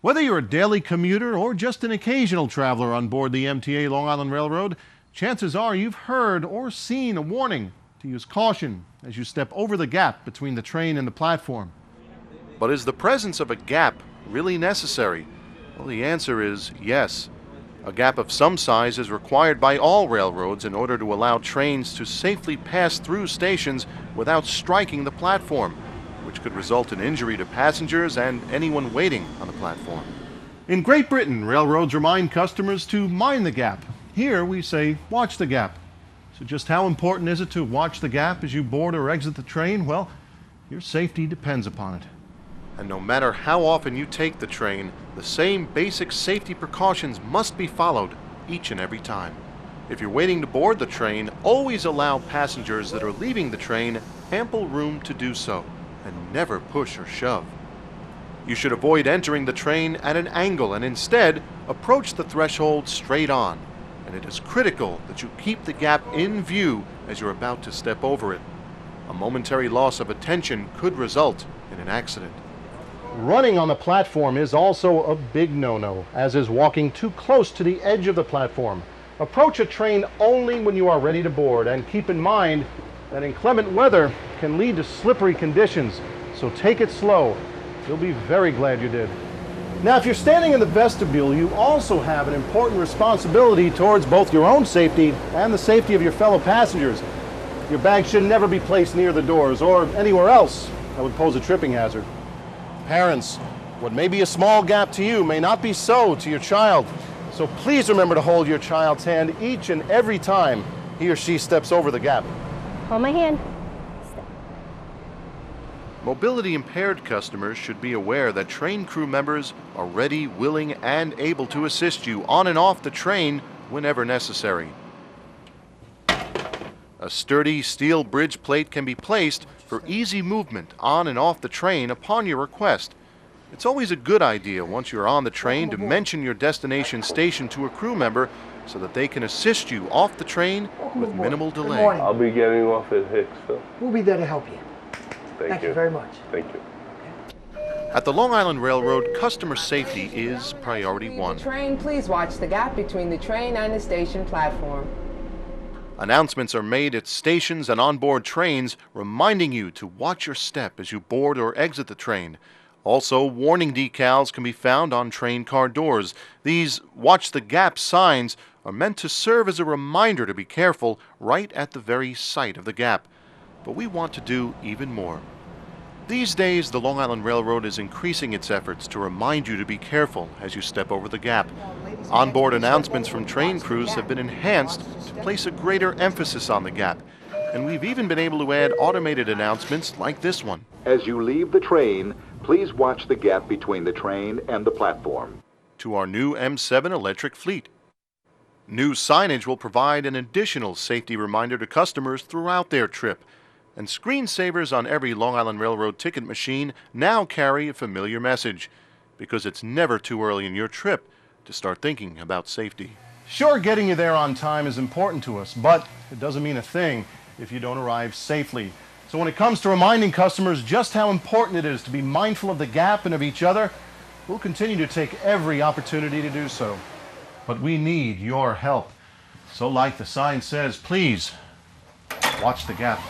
Whether you're a daily commuter or just an occasional traveler on board the MTA Long Island Railroad, chances are you've heard or seen a warning to use caution as you step over the gap between the train and the platform. But is the presence of a gap really necessary? Well, the answer is yes. A gap of some size is required by all railroads in order to allow trains to safely pass through stations without striking the platform, which could result in injury to passengers and anyone waiting on the platform. In Great Britain, railroads remind customers to mind the gap. Here we say, watch the gap. So just how important is it to watch the gap as you board or exit the train? Well, your safety depends upon it. And no matter how often you take the train, the same basic safety precautions must be followed each and every time. If you're waiting to board the train, always allow passengers that are leaving the train ample room to do so, and never push or shove. You should avoid entering the train at an angle and instead approach the threshold straight on. And it is critical that you keep the gap in view as you're about to step over it. A momentary loss of attention could result in an accident. Running on the platform is also a big no-no, as is walking too close to the edge of the platform. Approach a train only when you are ready to board, and keep in mind that inclement weather can lead to slippery conditions, so take it slow. You'll be very glad you did. Now, if you're standing in the vestibule, you also have an important responsibility towards both your own safety and the safety of your fellow passengers. Your bag should never be placed near the doors or anywhere else that would pose a tripping hazard. Parents, what may be a small gap to you may not be so to your child. So please remember to hold your child's hand each and every time he or she steps over the gap. Hold my hand. Mobility impaired customers should be aware that train crew members are ready, willing, and able to assist you on and off the train whenever necessary. A sturdy steel bridge plate can be placed for easy movement on and off the train upon your request. It's always a good idea once you're on the train to mention your destination station to a crew member so that they can assist you off the train with minimal delay. I'll be getting off at Hicksville. We'll be there to help you. Thank you very much. Thank you. At the Long Island Railroad, customer safety is priority one. Train, please watch the gap between the train and the station platform. Announcements are made at stations and onboard trains reminding you to watch your step as you board or exit the train. Also, warning decals can be found on train car doors. These watch the gap signs are meant to serve as a reminder to be careful right at the very site of the gap. But we want to do even more. These days, the Long Island Railroad is increasing its efforts to remind you to be careful as you step over the gap. Onboard announcements from train crews have been enhanced to place a greater emphasis on the gap, and we've even been able to add automated announcements like this one. As you leave the train, please watch the gap between the train and the platform. To our new M7 electric fleet. New signage will provide an additional safety reminder to customers throughout their trip. And screensavers on every Long Island Railroad ticket machine now carry a familiar message, because it's never too early in your trip to start thinking about safety. Sure, getting you there on time is important to us, but it doesn't mean a thing if you don't arrive safely. So when it comes to reminding customers just how important it is to be mindful of the gap and of each other, we'll continue to take every opportunity to do so. But we need your help. So like the sign says, please watch the gap.